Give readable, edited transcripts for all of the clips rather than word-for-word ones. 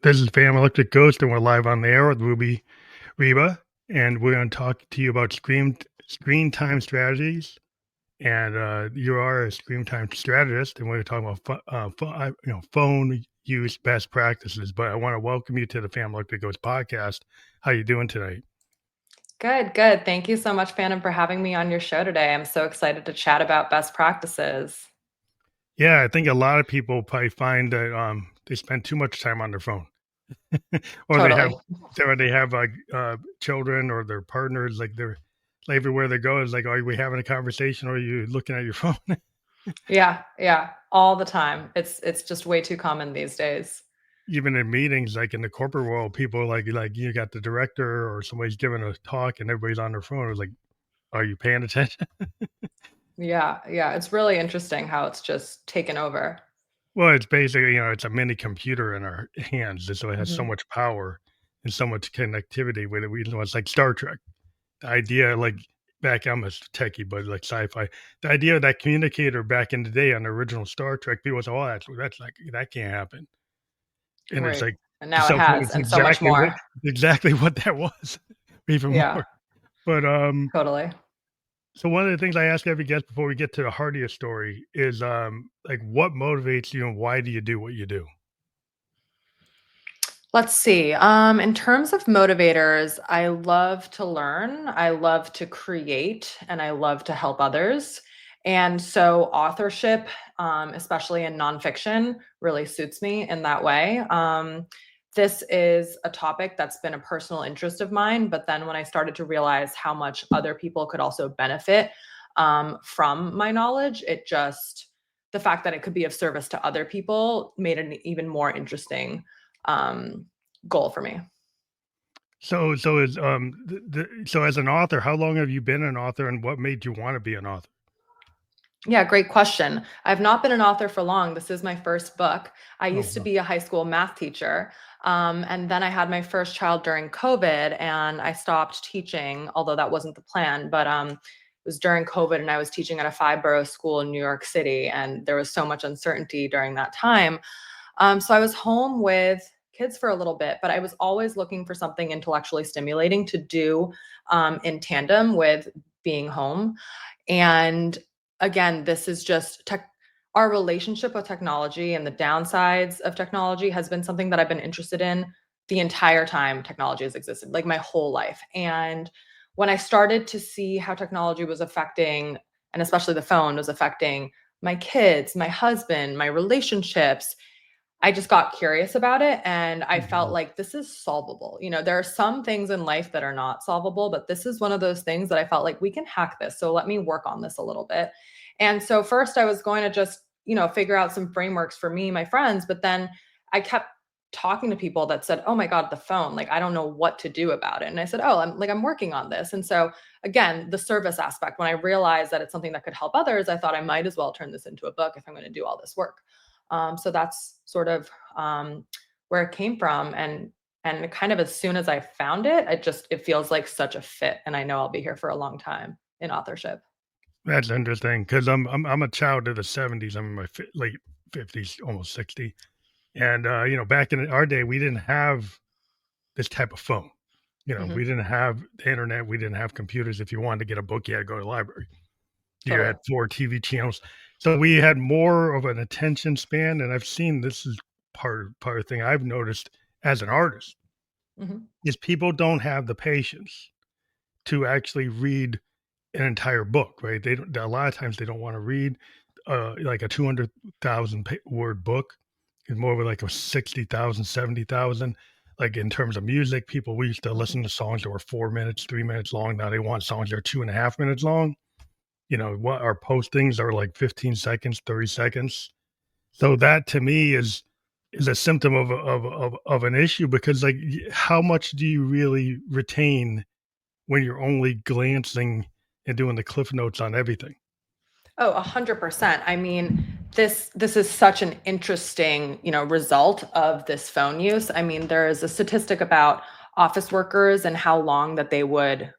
This is Fan Electric Ghost, and we're live on the air with Ryba, and we're going to talk to you about screen time strategies. And you are a screen time strategist, and we're talking about phone use best practices. But I want to welcome you to the Fan Electric Ghost podcast. How you doing tonight? Good, good. Thank you so much, Phantom, for having me on your show today. I'm so excited to chat about best practices. Yeah, I think a lot of people probably find that they spend too much time on their phone, or Totally. they have like children or their partners, like everywhere they go is like, are we having a conversation or are you looking at your phone? Yeah, yeah, all the time. It's just way too common these days. Even in meetings, like in the corporate world, people like you got the director or somebody's giving a talk and everybody's on their phone. It's like, are you paying attention? Yeah, yeah. It's really interesting how it's just taken over. Well, it's basically, it's a mini computer in our hands. And so it has so Mhm. much power and so much connectivity with it. It's like Star Trek. The idea, like back, I'm a techie, but like sci-fi, the idea of that communicator back in the day on the original Star Trek, people say, "Oh, that's like that can't happen," and it's Right. like And now it so has, it's and so much more. exactly what that was, even Yeah, more. But totally. so one of the things I ask every guest before we get to the heart of your story is like what motivates you and why do you do what you do? Let's see. In terms of motivators, I love to learn, I love to create, and I love to help others. And so authorship, especially in nonfiction, really suits me in that way. This is a topic that's been a personal interest of mine, but then when I started to realize how much other people could also benefit from my knowledge, the fact that it could be of service to other people made it even more interesting um, goal for me. So as an author, how long have you been an author and what made you want to be an author? Yeah, great question. I've not been an author for long. This is my first book. I Oh, used to wow. be a high school math teacher. And then I had my first child during COVID and I stopped teaching, although that wasn't the plan. But it was during COVID and I was teaching at a 5 borough school in New York City. And there was so much uncertainty during that time. So I was home with kids for a little bit, but I was always looking for something intellectually stimulating to do in tandem with being home. And again, this is just our relationship with technology and the downsides of technology has been something that I've been interested in the entire time technology has existed, like my whole life. And when I started to see how technology was affecting, and especially the phone was affecting my kids, my husband, my relationships, I just got curious about it and I felt Mhm. like this is solvable. There are some things in life that are not solvable, but this is one of those things that I felt like we can hack this. So let me work on this a little bit. And so first I was going to just, figure out some frameworks for me, my friends, but then I kept talking to people that said, "Oh my god, the phone, like I don't know what to do about it." And I said, "Oh, I'm working on this." And so again, the service aspect, when I realized that it's something that could help others, I thought I might as well turn this into a book if I'm going to do all this work. So that's sort of where it came from, and kind of as soon as I found it, it feels like such a fit, and I know I'll be here for a long time in authorship. That's interesting because I'm a child of the '70s. I'm in my late '50s, almost '60, and back in our day, we didn't have this type of phone. We Hmm. didn't have the internet. We didn't have computers. If you wanted to get a book, you had to go to the library. You Totally. had 4 TV channels. So we had more of an attention span, and I've seen this is part of the thing I've noticed as an artist Hmm. is people don't have the patience to actually read an entire book, right? They don't, a lot of times they don't want to read like a 200,000 word book. It's more of like a 60,000, 70,000. Like in terms of music, people we used to Hmm. listen to songs that were 4 minutes, 3 minutes long. Now they want songs that are 2.5 minutes long. What our postings are like 15 seconds, 30 seconds. So that to me is a symptom of an issue because like how much do you really retain when you're only glancing and doing the cliff notes on everything? Oh, 100%. I mean, this is such an interesting, result of this phone use. I mean, there is a statistic about office workers and how long that they would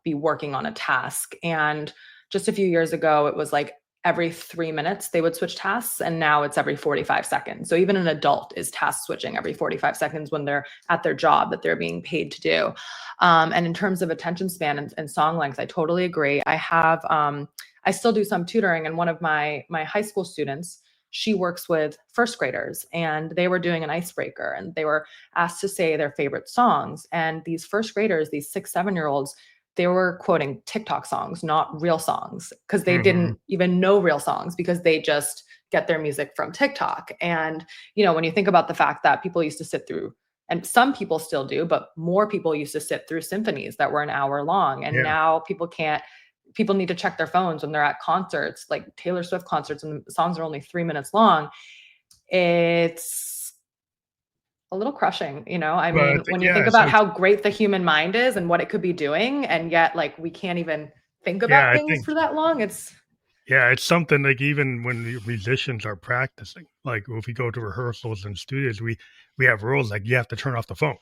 be working on a task. And just a few years ago, it was like every 3 minutes they would switch tasks, and now it's every 45 seconds. So even an adult is task switching every 45 seconds when they're at their job that they're being paid to do. And in terms of attention span and song length, I totally agree. I still do some tutoring, and one of my high school students, she works with first graders, and they were doing an icebreaker, and they were asked to say their favorite songs. And these first graders, these 6, 7 year olds, they were quoting TikTok songs, not real songs, because they Hmm. didn't even know real songs because they just get their music from TikTok. And, when you think about the fact that people used to sit through, and some people still do, but more people used to sit through symphonies that were an hour long. And Yeah. now people need to check their phones when they're at concerts, like Taylor Swift concerts, and the songs are only 3 minutes long. It's a little crushing, I But I mean, think, when you yeah, think it's about like, how great the human mind is and what it could be doing, and yet like we can't even think yeah, about I things think, for that long. It's yeah, it's something like even when the musicians are practicing, like if we go to rehearsals and studios, we have rules like you have to turn off the phone.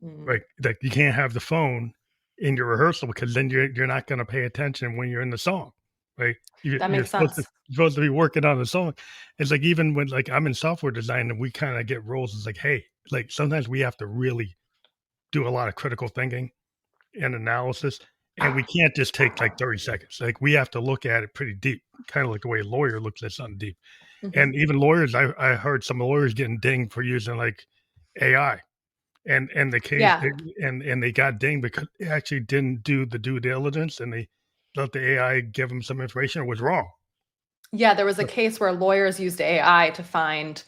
mm, Right, like, you can't have the phone in your rehearsal because then you're not gonna pay attention when you're in the song, right? that You're makes supposed to sense. be working on the song. It's like even when, like, I'm in software design and we kinda get roles, it's like, "Hey," like, sometimes we have to really do a lot of critical thinking and analysis, and we can't just take, like, 30 seconds. Like, we have to look at it pretty deep, kinda like the way a lawyer looks at something deep. Hmm. And even lawyers, I heard some lawyers getting dinged for using, like, AI. And the case Yeah. and they got dinged because they actually didn't do the due diligence, and they let the AI give them some information that was wrong. Yeah, there was a case where lawyers used AI to find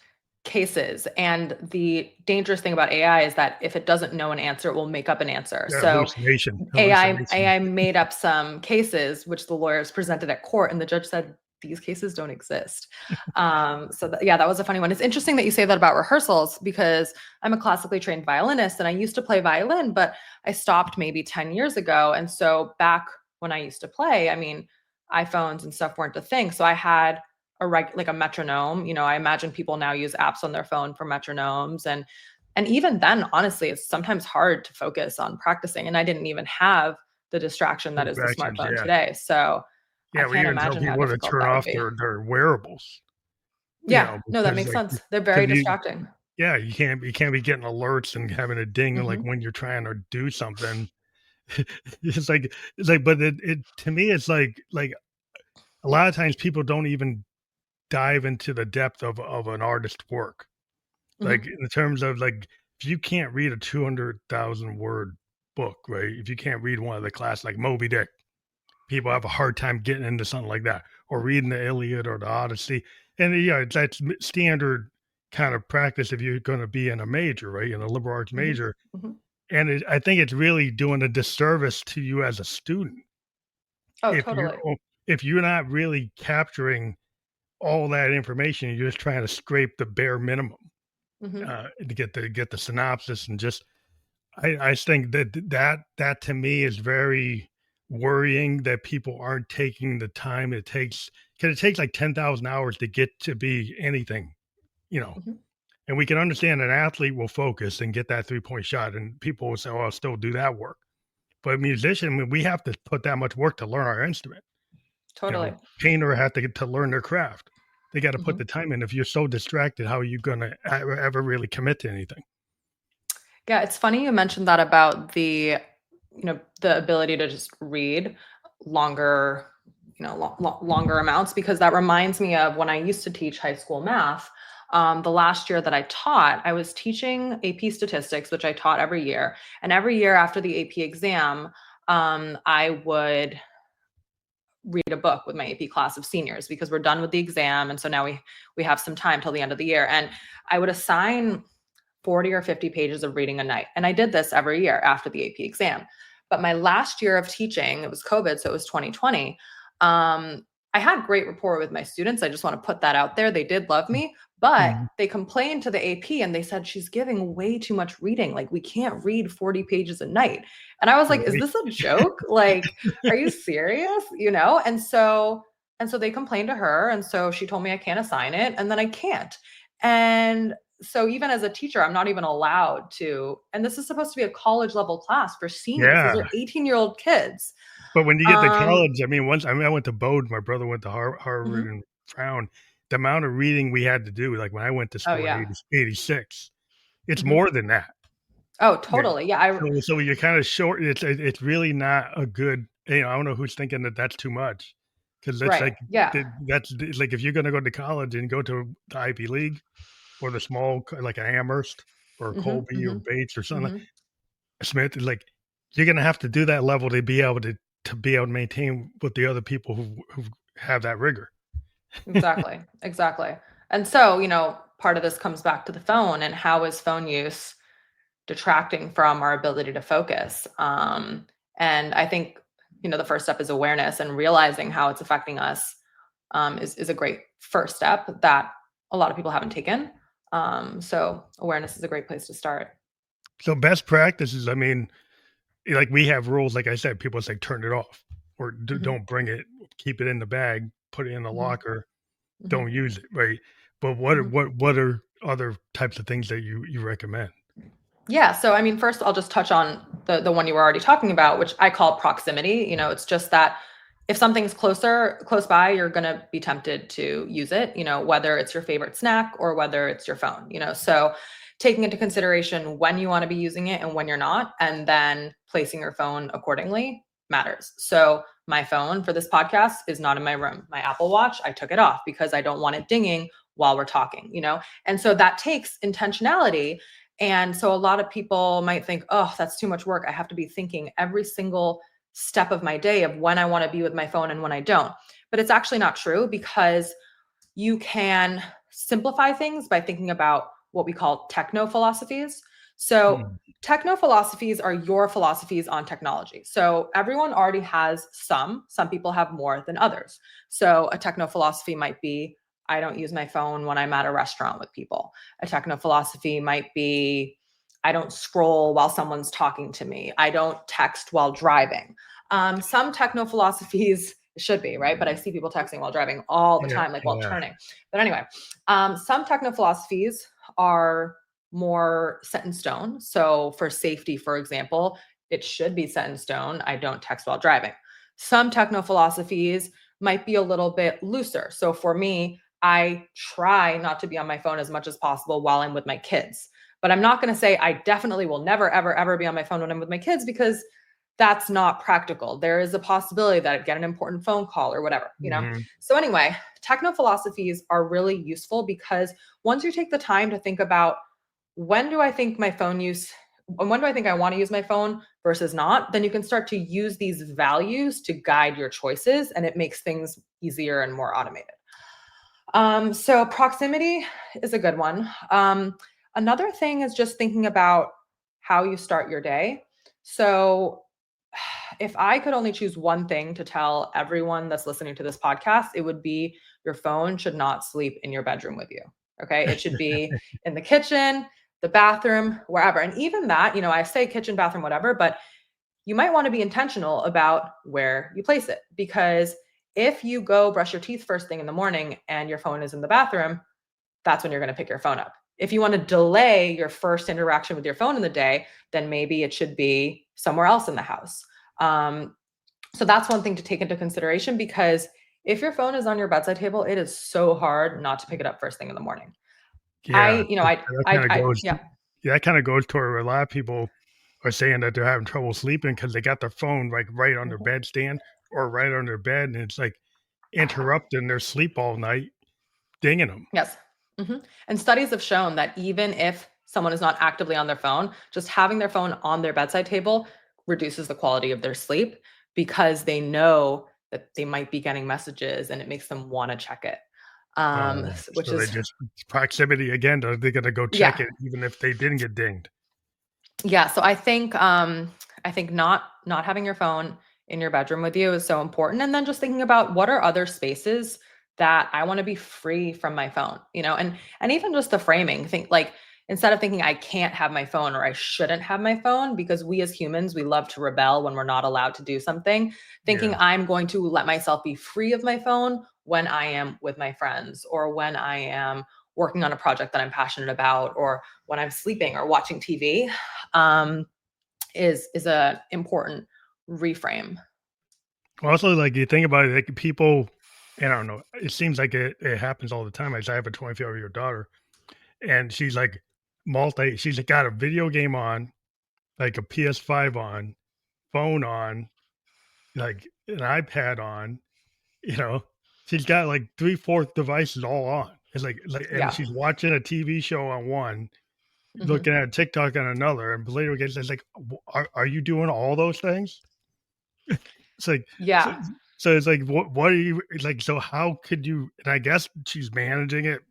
cases, and the dangerous thing about AI is that if it doesn't know an answer, it will make up an answer. Yeah, So hallucination. AI made up some cases which the lawyers presented at court, and the judge said these cases don't exist. Yeah, that was a funny one. It's interesting that you say that about rehearsals, because I'm a classically trained violinist and I used to play violin, but I stopped maybe 10 years ago. And so back when I used to play, I mean, iPhones and stuff weren't a thing. So I had like a metronome. I imagine people now use apps on their phone for metronomes, and even then, honestly, it's sometimes hard to focus on practicing. And I didn't even have the distraction that is the Distractions, smartphone yeah. today. So I Yeah, we can't even tell imagine how people to difficult turn that would off be. their wearables, Yeah, no, that because, makes like, sense. They're very because distracting. yeah, you can't be getting alerts and having a ding, like, Hmm. when you're trying to do something. It's like but it to me, it's like, a lot of times people don't even dive into the depth of an artist's work. Like, Hmm. in terms of, like, if you can't read a 200,000 word book, right? If you can't read one of the class like Moby Dick, people have a hard time getting into something like that, or reading the Iliad or the Odyssey. And, yeah, that's standard kind of practice if you're gonna be in a major, right, in a liberal arts Hmm. major, Hmm. and I think it's really doing a disservice to you as a student Oh, if you're totally. if you're not really capturing all that information, you're just trying to scrape the bare minimum, Hmm. to get the synopsis, and just I just think that to me is very worrying that people aren't taking the time it takes, because it takes like 10,000 hours to get to be anything, you know. Hmm. And we can understand an athlete will focus and get that 3-point shot, and people will say, "Oh, I'll still do that work." But a musician, I mean, we have to put that much work to learn our instrument. Totally. Painter have to get to learn their craft. They got to put Hmm. the time in. If you're so distracted, how are you gonna ever really commit to anything? Yeah, it's funny you mentioned that about the ability to just read longer, longer amounts, because that reminds me of when I used to teach high school math. The last year that I taught, I was teaching AP statistics, which I taught every year. And every year after the AP exam, I would read a book with my AP class of seniors because we're done with the exam, and so now we have some time till the end of the year. And I would assign 40 or 50 pages of reading a night. And I did this every year after the AP exam. But my last year of teaching, it was COVID, so it was 2020. I had great rapport with my students. I just want to put that out there. They did love me, but Mhm. they complained to the AP and they said, she's giving way too much reading. Like, we can't read 40 pages a night. And I was like, is Really? this a joke? Like, are you serious? And so they complained to her. And so she told me I can't assign it. And then I can't. And so even as a teacher, I'm not even allowed to, and this is supposed to be a college level class for seniors. These Yeah. are 18-year-old kids. But when you get to Um, college, I mean, I went to Bode, my brother went to Harvard mhm. and Brown. The amount of reading we had to do, like when I went to Oh, school in yeah. 86, it's Mhm. more than that. Oh, Yeah. totally. Yeah, I So you're kinda short. It's really not a good, I don't know who's thinking that that's too much, because it's right. like Yeah. it's like if you're gonna go to college and go to the Ivy League or the small like a Amherst or a Mhm, Colby or mhm, Bates or something like mhm. Smith, like, you're gonna have to do that level to be able to maintain with the other people who have that rigor. Exactly, exactly. And so, part of this comes back to the phone and how is phone use detracting from our ability to focus. And I think, the first step is awareness and realizing how it's affecting us is a great first step that a lot of people haven't taken. So awareness is a great place to start. So best practices, I mean, like, we have rules, like I said, people say, "Turn it off," or Hmm. Don't bring it, keep it in the bag, put it in the Hmm. locker, Hmm. don't use it," right? But Hmm. what are other types of things that you recommend? Yeah. So, I mean, first, I'll just touch on the one you were already talking about, which I call proximity. It's just that if something's close by, you're going to be tempted to use it, whether it's your favorite snack or whether it's your phone, So, taking into consideration when you want to be using it and when you're not, and then placing your phone accordingly matters. So, my phone for this podcast is not in my room. My Apple Watch, I took it off because I don't want it dinging while we're talking, And so that takes intentionality, and so a lot of people might think, oh, that's too much work. I have to be thinking every single step of my day of when I want to be with my phone and when I don't. But it's actually not true because you can simplify things by thinking about what we call techno philosophies. So, Mm, techno philosophies are your philosophies on technology. So, everyone already has some people have more than others. So, a techno philosophy might be I don't use my phone when I'm at a restaurant with people. A techno philosophy might be I don't scroll while someone's talking to me. I don't text while driving. Some techno philosophies should be, right? But I see people texting while driving all the yeah, time, like while yeah, turning. But anyway, some techno philosophies are more set in stone. So for safety, for example, it should be set in stone. I don't text while driving. Some techno philosophies might be a little bit looser. So for me, I try not to be on my phone as much as possible while I'm with my kids. But I'm not going to say I definitely will never, ever, ever be on my phone when I'm with my kids because that's not practical. There is a possibility that I get an important phone call or whatever. mhm, So anyway, techno philosophies are really useful because once you take the time to think about when do I think my phone use and when do I think I want to use my phone versus not, then you can start to use these values to guide your choices and it makes things easier and more automated. So proximity is a good one. Another thing is just thinking about how you start your day. So if I could only choose one thing to tell everyone that's listening to this podcast, it would be your phone should not sleep in your bedroom with you. Okay. It should be in the kitchen, the bathroom, wherever. And even that, I say kitchen, bathroom, whatever, but you might want to be intentional about where you place it because if you go brush your teeth first thing in the morning and your phone is in the bathroom, that's when you're going to pick your phone up. If you want to delay your first interaction with your phone in the day, then maybe it should be somewhere else in the house. Um, so that's one thing to take into consideration because if your phone is on your bedside table, it is so hard not to pick it up first thing in the morning. yeah, Yeah. that kinda goes toward where a lot of people are saying that they're having trouble sleeping because they got their phone, like, right on their Mhm. bedstand or right on their bed, and it's, like, interrupting their sleep all night, dinging them. Yes. And studies have shown that even if someone is not actively on their phone, just having their phone on their bedside table reduces the quality of their sleep because they know that they might be getting messages and it makes them want to check it. Which So they is, just proximity again, they're gonna go check yeah, it even if they didn't get dinged. yeah. So I think not having your phone in your bedroom with you is so important. And then just thinking about what are other spaces that I want to be free from my phone, and even just the framing. Think like instead of thinking I can't have my phone or I shouldn't have my phone, because we as humans, we love to rebel when we're not allowed to do something, thinking Yeah. I'm going to let myself be free of my phone when I am with my friends or when I am working on a project that I'm passionate about or when I'm sleeping or watching TV, um, is a important reframe. Also, like you think about it, like people, and I don't know, it seems like it happens all the time. As I have a 24-year-old daughter, and she's like she's got a video game on, like a PS5 on, phone on, like an iPad on, you know, she's got like three, fourth devices all on. It's and Yeah. she's watching a TV show on one, Hmm. looking at TikTok on another, and later again, it's like, are you doing all those things? It's like, so, Yeah. so it's like, what are you it's like? So how could you? And I guess she's managing it,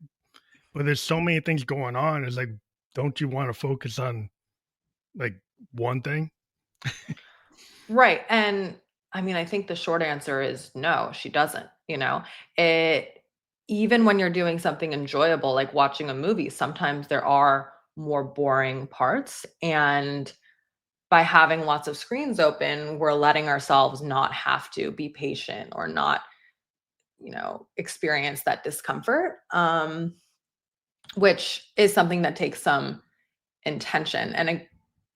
but there's so many things going on. It's like, don't you want to focus on like one thing? Right. And I mean, I think the short answer is no, she doesn't, you know. It Even when you're doing something enjoyable like watching a movie, sometimes there are more boring parts, and by having lots of screens open, we're letting ourselves not have to be patient or not, experience that discomfort, which is something that takes some intention. And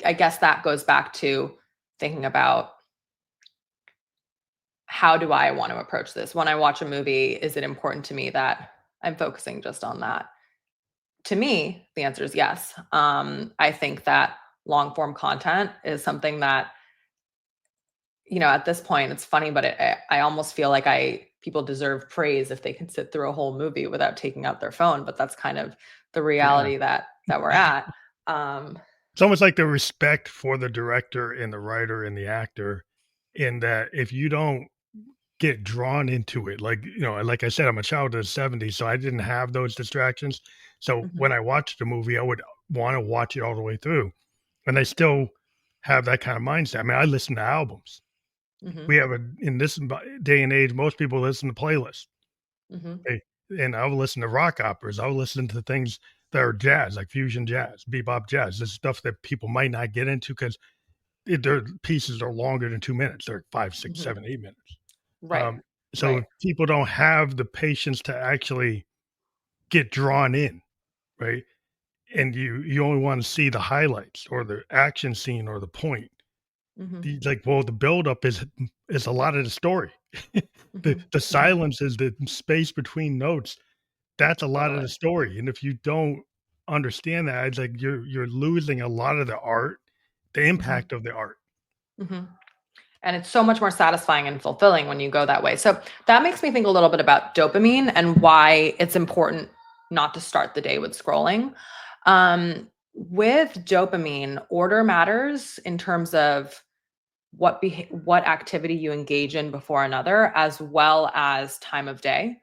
I guess that goes back to thinking about, how do I want to approach this? When I watch a movie, is it important to me that I'm focusing just on that? To me, the answer is yes. I think that long form content is something that, at this point, it's funny, but I almost feel like people deserve praise if they can sit through a whole movie without taking out their phone. But that's kind of the Yeah. reality that we're at. Um, It's almost like the respect for the director and the writer and the actor, in that if you don't get drawn into it, like, like I said, I'm a child of the '70s, so I didn't have those distractions. So mhm, when I watched a movie, I would want to watch it all the way through. And I still have that kind of mindset. I mean, I listen to albums. mhm, We have in this day and age, most people listen to playlists. mhm, Hey, and I'll listen to rock operas. I'll listen to things that are jazz, like fusion jazz, bebop jazz. This stuff that people might not get into because their pieces are longer than 2 minutes. They're five, six, mhm. 7, 8 minutes. Right, Um, so right. if people don't have the patience to actually get drawn in, right? And you only want to see the highlights or the action scene or the point. Mhm, Like, well, the buildup is a lot of the story. mhm, The mhm. silence is the space between notes. That's a lot of the Totally. story. And if you don't understand that, it's like you're losing a lot of the art, the Mhm, impact of the art. mhm. And it's so much more satisfying and fulfilling when you go that way. So that makes me think a little bit about dopamine and why it's important not to start the day with scrolling. With dopamine, order matters in terms of what activity you engage in before another, as well as time of day.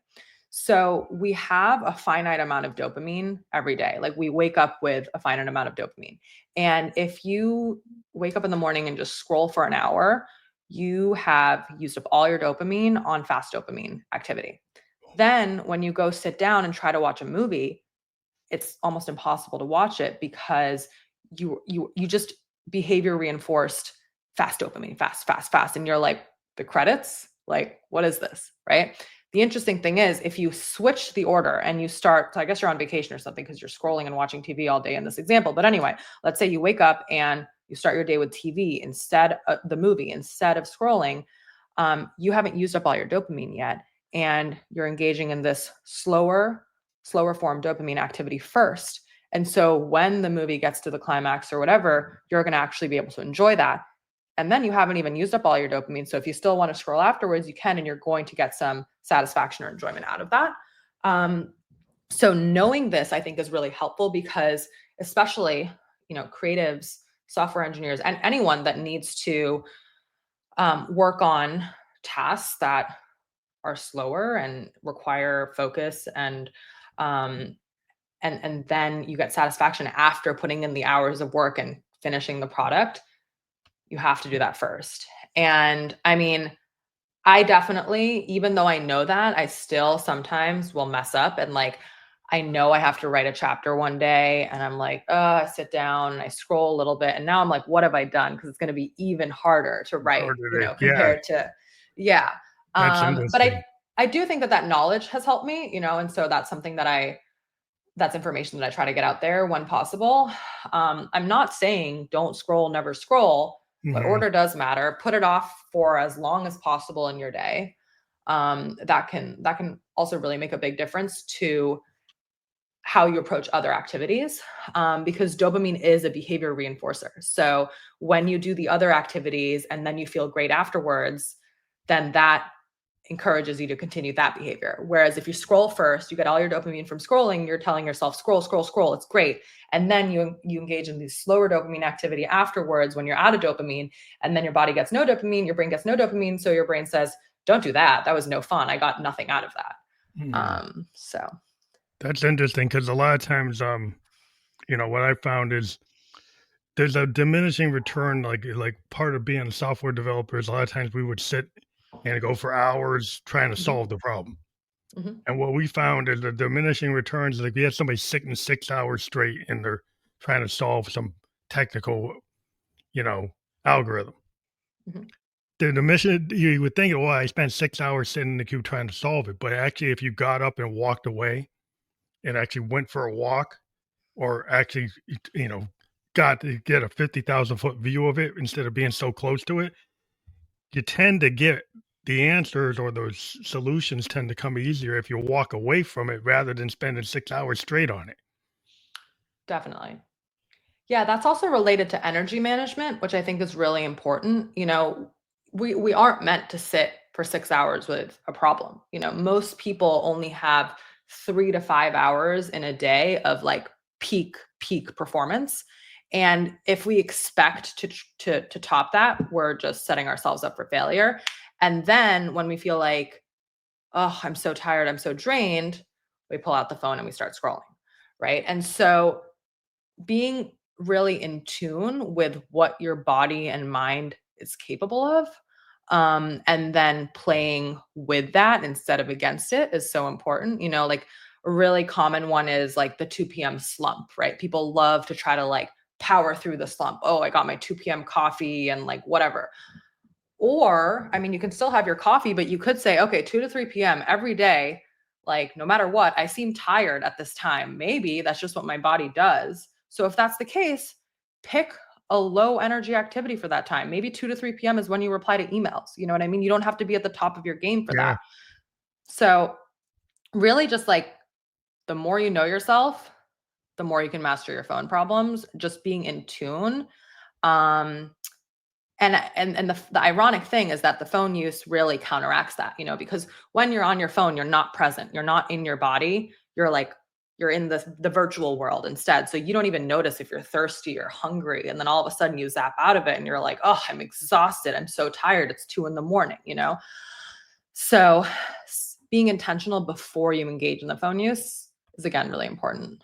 So we have a finite amount of dopamine every day. Like we wake up with a finite amount of dopamine. And if you wake up in the morning and just scroll for an hour, you have used up all your dopamine on fast dopamine activity. Then when you go sit down and try to watch a movie, it's almost impossible to watch it because you just behavior reinforced fast dopamine, fast, fast, fast. And you're like, the credits? Like, what is this? Right. The interesting thing is if you switch the order and you start, so I guess you're on vacation or something because you're scrolling and watching TV all day in this example. But anyway, let's say you wake up and you start your day with TV instead of the movie, instead of scrolling. You haven't used up all your dopamine yet. And you're engaging in this slower form dopamine activity first. And so when the movie gets to the climax or whatever, you're going to actually be able to enjoy that. And then you haven't even used up all your dopamine. So if you still want to scroll afterwards, you can, and you're going to get some satisfaction or enjoyment out of that. Um, so knowing this, I think, is really helpful because, especially, creatives, software engineers, and anyone that needs to work on tasks that are slower and require focus um, and then you get satisfaction after putting in the hours of work and finishing the product, you have to do that first. And I mean, I definitely, even though I know that, I still sometimes will mess up, and like I know I have to write a chapter one day and I'm like, oh, I sit down and I scroll a little bit and now I'm like, what have I done? Because it's going to be even harder to It's write, harder to, yeah, compared to, yeah. that's But interesting. I do think that knowledge has helped me, and so that's something that's information that I try to get out there when possible. I'm not saying don't scroll, never scroll. but Mhm. order does matter. Put it off for as long as possible in your day. That can also really make a big difference to how you approach other activities, because dopamine is a behavior reinforcer. So when you do the other activities and then you feel great afterwards, then that encourages you to continue that behavior. Whereas if you scroll first, you get all your dopamine from scrolling, you're telling yourself, scroll, scroll, scroll, it's great. And then you engage in these slower dopamine activity afterwards when you're out of dopamine, and then your body gets no dopamine, your brain gets no dopamine. So your brain says, don't do that. That was no fun. I got nothing out of that. Mhm. So That's interesting because a lot of times, what I found is there's a diminishing return, like part of being a software developer is a lot of times we would sit and go for hours trying to mhm, solve the problem. mhm, And what we found is the diminishing returns, like we had somebody sitting 6 hours straight and they're trying to solve some technical, you know, algorithm. mhm. The mission, you would think, well, I spent 6 hours sitting in the queue trying to solve it. But actually, if you got up and walked away and actually went for a walk or actually, you know, got to get a 50,000-foot view of it instead of being so close to it, you tend to get the answers or those solutions tend to come easier if you walk away from it rather than spending 6 hours straight on it. Definitely. Yeah, that's also related to energy management, which I think is really important. We aren't meant to sit for 6 hours with a problem. Most people only have 3 to 5 hours in a day of like peak performance. And if we expect to top that, we're just setting ourselves up for failure. And then when we feel like, oh, I'm so tired, I'm so drained, we pull out the phone and we start scrolling. Right. And so being really in tune with what your body and mind is capable of, and then playing with that instead of against it is so important. Like a really common one is like the 2 p.m. slump, right? People love to try to like power through the slump. Oh, I got my 2 p.m. coffee and like whatever. Or, I mean, you can still have your coffee, but you could say, okay, 2 to 3 p.m. every day, like no matter what, I seem tired at this time. Maybe that's just what my body does. So if that's the case, pick a low energy activity for that time. Maybe 2 to 3 p.m. is when you reply to emails. You know what I mean? You don't have to be at the top of your game for Yeah. that. So, really, just like the more you know yourself, the more you can master your phone problems, just being in tune. Um, and the ironic thing is that the phone use really counteracts that, because when you're on your phone, you're not present, you're not in your body, you're in the virtual world instead. So you don't even notice if you're thirsty or hungry, and then all of a sudden you zap out of it and you're like, oh, I'm exhausted, I'm so tired, it's 2 in the morning. So being intentional before you engage in the phone use is again really important.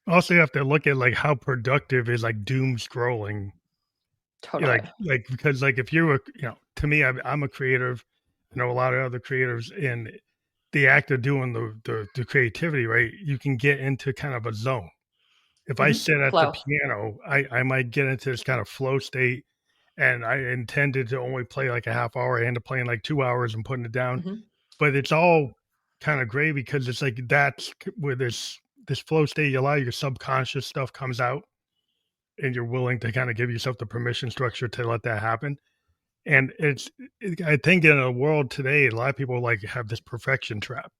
Also, you have to look at like how productive is like doom scrolling. Totally. Because like if you're to me, I'm a creative. I know a lot of other creatives, and the act of doing the creativity, right? You can get into kind of a zone. If I sit at the Flow. piano, I might get into this kind of flow state, and I intended to only play like a half hour. I end up playing like 2 hours and putting it down. Hmm. But it's all kind of great because it's like that's where this flow state, you allow your subconscious stuff comes out, and you're willing to kind of give yourself the permission structure to let that happen. And I think in a world today, a lot of people like have this perfection trap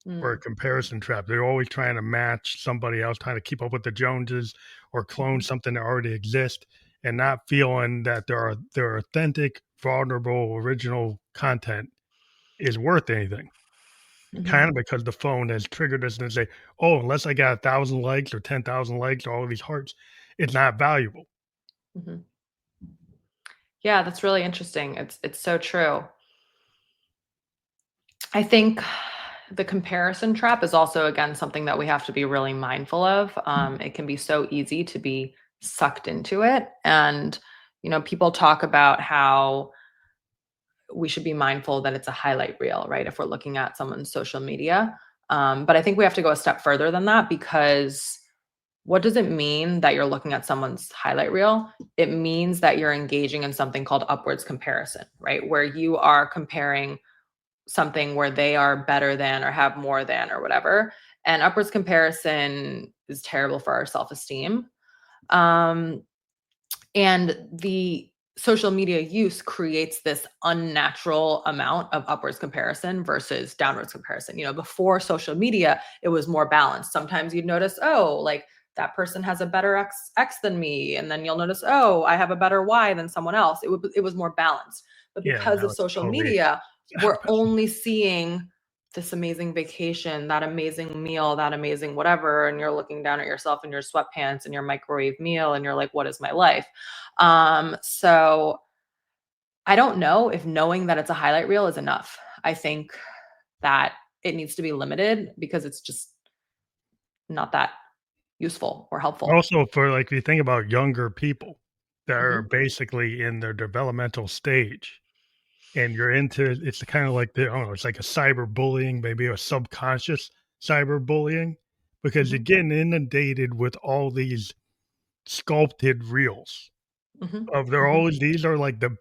or a Mm. comparison trap. They're always trying to match somebody else, trying to keep up with the Joneses or clone Mhm. something that already exists, and not feeling that their authentic, vulnerable, original content is worth anything. Mhm. Kind of because the phone has triggered us and say, "Oh, unless I got 1,000 likes or 10,000 likes or all of these hearts, it's not valuable." Mhm. Yeah, that's really interesting. It's so true. I think the comparison trap is also again something that we have to be really mindful of. It can be so easy to be sucked into it, and people talk about how we should be mindful that it's a highlight reel, right? If we're looking at someone's social media, but I think we have to go a step further than that, because what does it mean that you're looking at someone's highlight reel? It means that you're engaging in something called upwards comparison, right? Where you are comparing something where they are better than or have more than or whatever. And upwards comparison is terrible for our self esteem. And social media use creates this unnatural amount of upwards comparison versus downwards comparison. Before social media, it was more balanced. Sometimes you'd notice, oh, like that person has a better X than me. And then you'll notice, oh, I have a better Y than someone else. It was more balanced. But Yeah, because now of it's social totally media, we're opposite. only seeing this amazing vacation, that amazing meal, that amazing whatever. And you're looking down at yourself in your sweatpants and your microwave meal, and you're like, what is my life? So I don't know if knowing that it's a highlight reel is enough. I think that it needs to be limited because it's just not that useful or helpful. Also, for like, if you think about younger people that are Mhm, basically in their developmental stage, and you're into it's kind of like the I don't know, it's like a cyberbullying, maybe a subconscious cyberbullying, because you're mhm, getting inundated with all these sculpted reels mhm, of they're mhm. always these are like the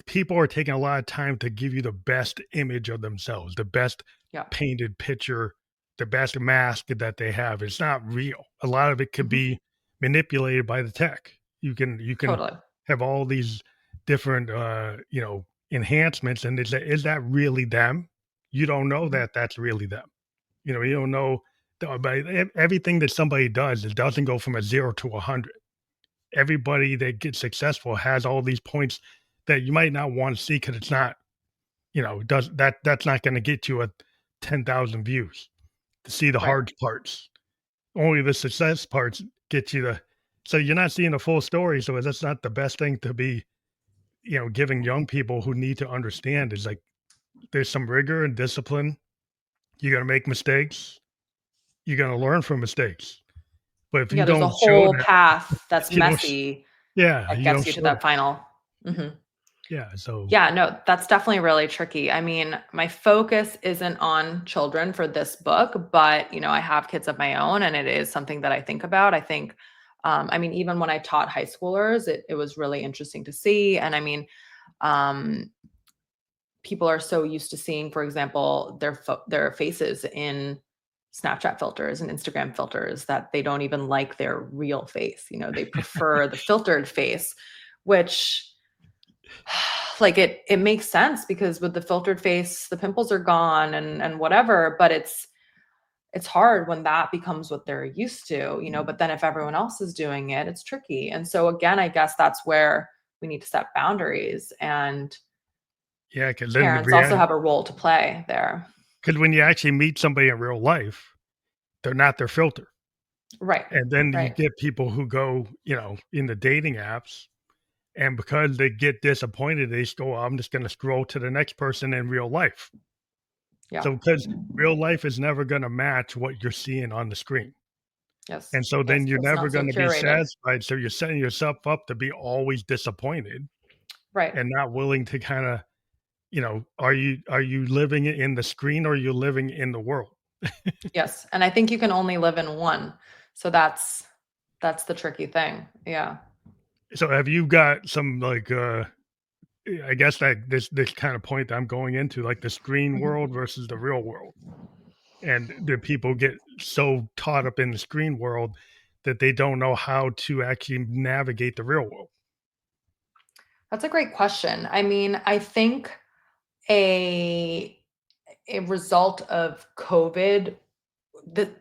people are taking a lot of time to give you the best image of themselves, the best Yeah. painted picture, the best mask that they have. It's not real. A lot of it could Mhm. be manipulated by the tech. You can Totally. have all these different enhancements, and is that really them? You don't know Mhm. that that's really them. You don't know but everything that somebody does, it doesn't go from a 0 to 100. Everybody that gets successful has all these points that you might not want to see because it's not, does that's not going to get you a 10,000 views to see the Right. hard parts. Only the success parts get you so you're not seeing the full story. So that's not the best thing to be, giving young people who need to understand is like there's some rigor and discipline. You're going to make mistakes. You're going to learn from mistakes. But if you Yeah, there's a don't show whole that, path that's if you don't, messy yeah, that you don't gets you to show, that final. Mhm. yeah. So Yeah, no, that's definitely really tricky. I mean, my focus isn't on children for this book, but I have kids of my own and it is something that I think about. I think I mean, even when I taught high schoolers, it was really interesting to see. And I mean, um, people are so used to seeing, for example, their faces in Snapchat filters and Instagram filters that they don't even like their real face. They prefer the filtered face, which like it makes sense because with the filtered face, the pimples are gone and whatever, but it's hard when that becomes what they're used to, but then if everyone else is doing it, it's tricky. And so again, I guess that's where we need to set boundaries and yeah, because then the parents also reality, have a role to play there. because when you actually meet somebody in real life, they're not their filter. Right. And then you Right. get people who go, in the dating apps, and because they get disappointed, they just go, "Oh, I'm just going to scroll to the next person in real life." Yeah. So, because real life is never going to match what you're seeing on the screen. Yes. And so Yes. then you're It's never not so going to be curated. satisfied. So you're setting yourself up to be always disappointed Right. and not willing to kind of, are you living in the screen or are you living in the world? Yes. And I think you can only live in one. So that's the tricky thing. Yeah. So have you got some like I guess that this kind of point that I'm going into, like the screen Mhm. world versus the real world. And do people get so caught up in the screen world that they don't know how to actually navigate the real world? That's a great question. I mean, I think a a result of the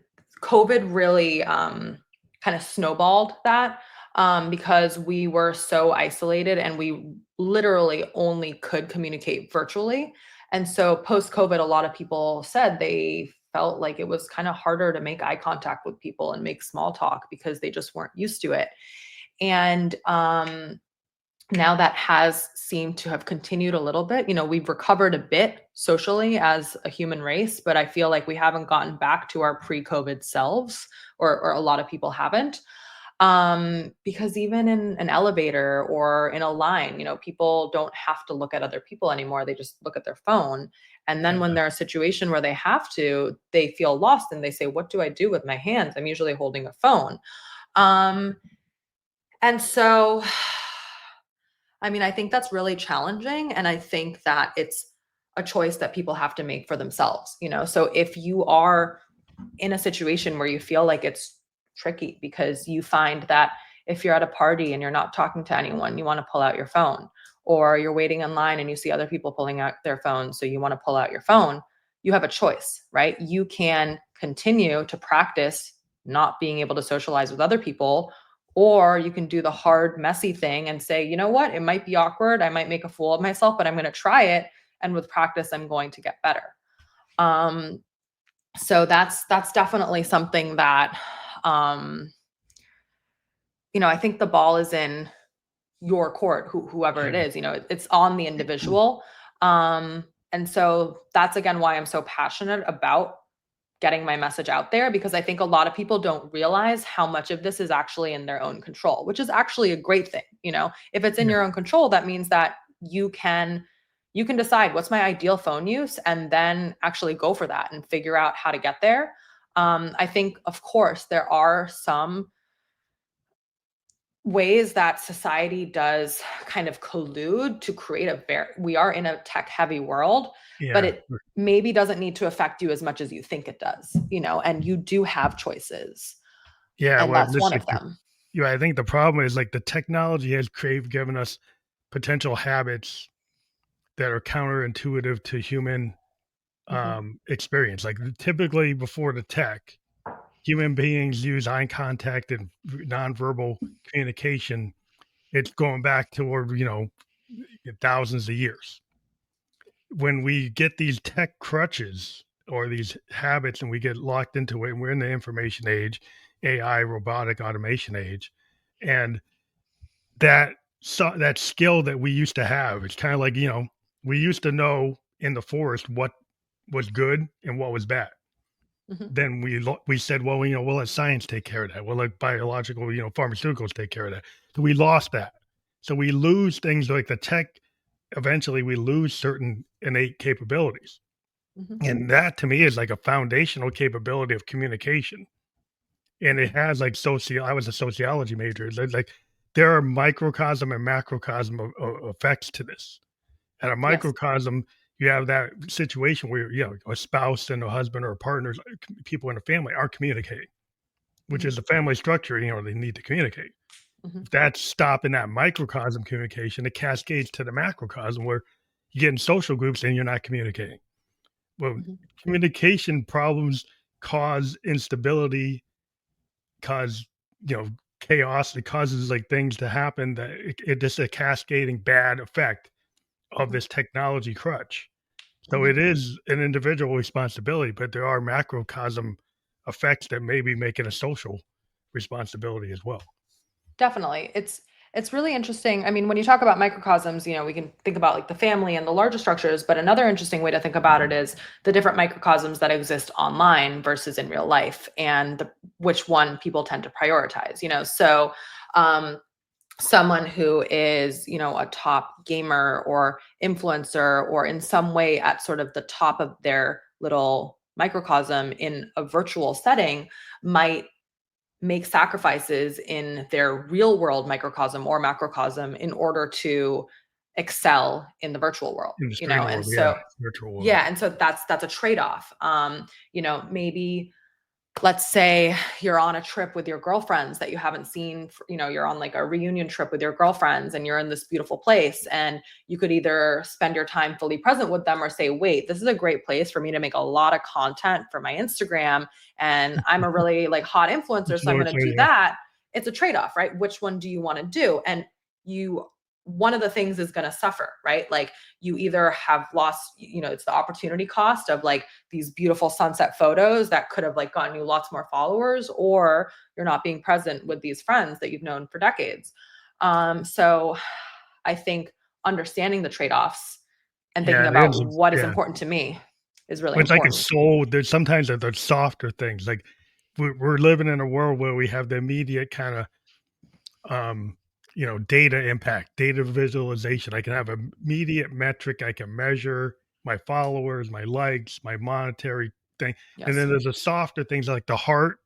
COVID really kind of snowballed that because we were so isolated and we literally only could communicate virtually. And so post COVID, a lot of people said they felt like it was kind of harder to make eye contact with people and make small talk because they just weren't used to it. And now that has seemed to have continued a little bit. We've recovered a bit socially as a human race, but I feel like we haven't gotten back to our pre-COVID selves, or a lot of people haven't. Because even in an elevator or in a line, people don't have to look at other people anymore. They just look at their phone. And then when Yeah. they're in a situation where they have to, they feel lost and they say, what do I do with my hands? I'm usually holding a phone. Um, and so I mean, I think that's really challenging. And I think that it's a choice that people have to make for themselves. So if you are in a situation where you feel like it's tricky because you find that if you're at a party and you're not talking to anyone, you want to pull out your phone, or you're waiting in line and you see other people pulling out their phones, so you want to pull out your phone. You have a choice, right? You can continue to practice not being able to socialize with other people, or you can do the hard, messy thing and say, you know what, it might be awkward. I might make a fool of myself, but I'm going to try it. And with practice, I'm going to get better. Um, so that's definitely something that, um, I think the ball is in your court, whoever it Yeah. is, it's on the individual. And so that's again why I'm so passionate about getting my message out there, because I think a lot of people don't realize how much of this is actually in their own control, which is actually a great thing. If it's in Yeah. your own control, that means that you can decide what's my ideal phone use and then actually go for that and figure out how to get there. I think, of course, there are some ways that society does kind of collude to create we are in a tech heavy world, but Yeah. it maybe doesn't need to affect you as much as you think it does, and you do have choices, Yeah. and Well, that's this one like of them. I think the problem is like the technology has given us potential habits that are counterintuitive to human Hmm. experience. Like typically before the tech, human beings use eye contact and nonverbal communication. It's going back toward, thousands of years. When we get these tech crutches or these habits and we get locked into it, and we're in the information age, AI, robotic automation age, and that skill that we used to have, it's kind of like, we used to know in the forest what was good and what was bad. Hmm. Then we said, well, we'll let science take care of that. We'll let biological, pharmaceuticals take care of that. So we lost that. So we lose things like the tech. Eventually, we lose certain innate capabilities, Hmm. and that to me is like a foundational capability of communication. And it has like I was a sociology major. Like there are microcosm and macrocosm effects to this. At a Yes. microcosm, you have that situation where a spouse and a husband or partners, people in a family aren't communicating, which Hmm. is the family structure. They need to communicate. Hmm. If that's stopping that microcosm communication, it cascades to the macrocosm where you get in social groups and you're not communicating. Well, Hmm. communication problems cause instability, cause chaos. It causes like things to happen that it just a cascading bad effect of Hmm. this technology crutch. So Hmm. it is an individual responsibility, but there are macrocosm effects that maybe make it a social responsibility as well. Definitely. It's really interesting. I mean, when you talk about microcosms, we can think about like the family and the larger structures, but another interesting way to think about it is the different microcosms that exist online versus in real life, and which one people tend to prioritize. So um someone who is, a top gamer or influencer, or in some way at sort of the top of their little microcosm in a virtual setting, might make sacrifices in their real world microcosm or macrocosm in order to excel in the virtual world, In the screen and world, yeah, so virtual world. yeah, and so that's a trade-off. Maybe let's say you're on a trip with your girlfriends that you haven't seen, you're on like a reunion trip with your girlfriends and you're in this beautiful place, and you could either spend your time fully present with them or say, wait, this is a great place for me to make a lot of content for my Instagram, and I'm a really like hot influencer, so I'm going to do Yeah, that. It's a trade-off, right? Which one do you want to do? And you one of the things is going to suffer, right? Like you either have lost, it's the opportunity cost of like these beautiful sunset photos that could have like gotten you lots more followers, or you're not being present with these friends that you've known for decades. So I think understanding the trade-offs and thinking yeah, it about is. what is Yeah, important to me is really but it's like a important. soul. There's sometimes the softer things. Like we're living in a world where we have the immediate kind of um, data impact, data visualization. I can have an immediate metric. I can measure my followers, my likes, my monetary thing. And Yes. then there's the softer things like the heart,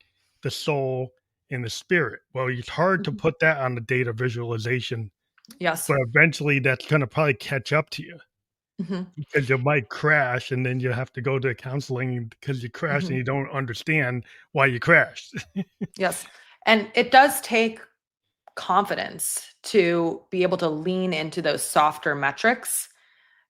the soul, and the spirit. Well, it's hard to Mhm. put that on the data visualization, Yes. but eventually that's going to probably catch up to you Hmm. because you might crash and then you have to go to counseling because you crashed and Hmm. you don't understand why you crashed. Yes. And it does take confidence to be able to lean into those softer metrics.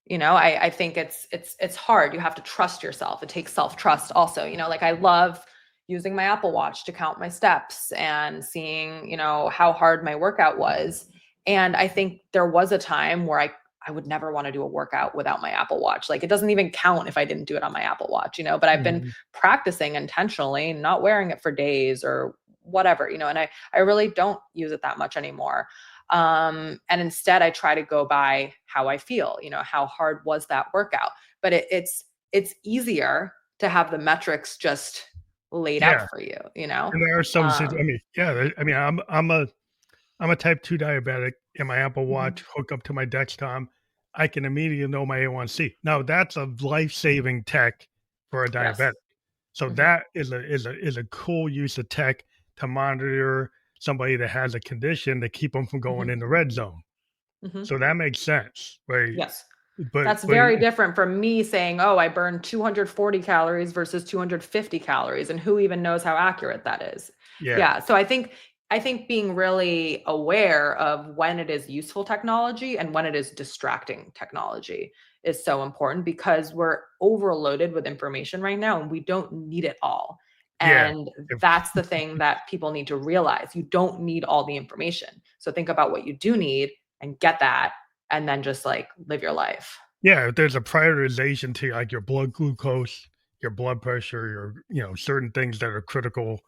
I think it's hard. You have to trust yourself. It takes self-trust also. Like I love using my Apple Watch to count my steps and seeing, how hard my workout was. And I think there was a time where I would never want to do a workout without my Apple Watch. Like it doesn't even count if I didn't do it on my Apple Watch, but I've been Mhm. practicing intentionally, not wearing it for days or whatever, and I really don't use it that much anymore. And instead I try to go by how I feel, how hard was that workout? But it's easier to have the metrics just laid out Yeah, for you, and there are some I Um, mean, yeah, I mean, I'm a type 2 diabetic, and my Apple mhm. Watch hooked up to my Dexcom, I can immediately know my A1C. Now that's a life-saving tech for a Yes. diabetic. So Mhm. that is a cool use of tech to monitor somebody that has a condition to keep them from going Mhm. in the red zone. Mhm. So that makes sense, right? Yes. But That's very different from me saying, "Oh, I burned 240 calories versus 250 calories," and who even knows how accurate that is. yeah, Yeah, so I think being really aware of when it is useful technology and when it is distracting technology is so important because we're overloaded with information right now and we don't need it all. yeah. And If that's the thing that people need to realize. You don't need all the information. So think about what you do need and get that and then just like live your life. yeah, if there's a prioritization to, like, your blood glucose, your blood pressure, certain things that are critical,